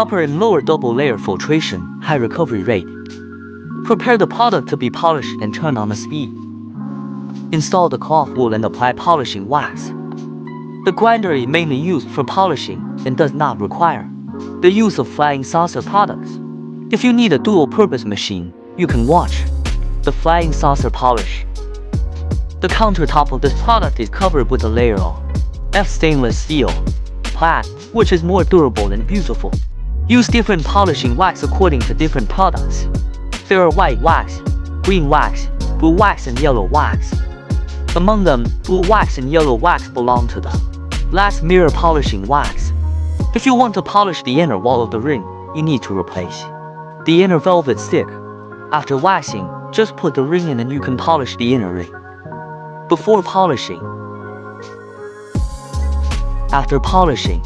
upper and lower double layer filtration, high recovery rate. Prepare the product to be polished and turn on the speed. Install the cloth wool and apply polishing wax. The grinder is mainly used for polishing and does not require the use of flying saucer products. If you need a dual-purpose machine, you can watch the flying saucer polish. The countertop of this product is covered with a layer of stainless steel plat, which is more durable and beautiful. Use different polishing wax according to different products. There are white wax, green wax, blue wax and yellow wax. Among them, blue wax and yellow wax belong to the glass mirror polishing wax. If you want to polish the inner wall of the ring, you need to replace the inner velvet stick. After waxing, just put the ring in and you can polish the inner ring. Before polishing. After polishing,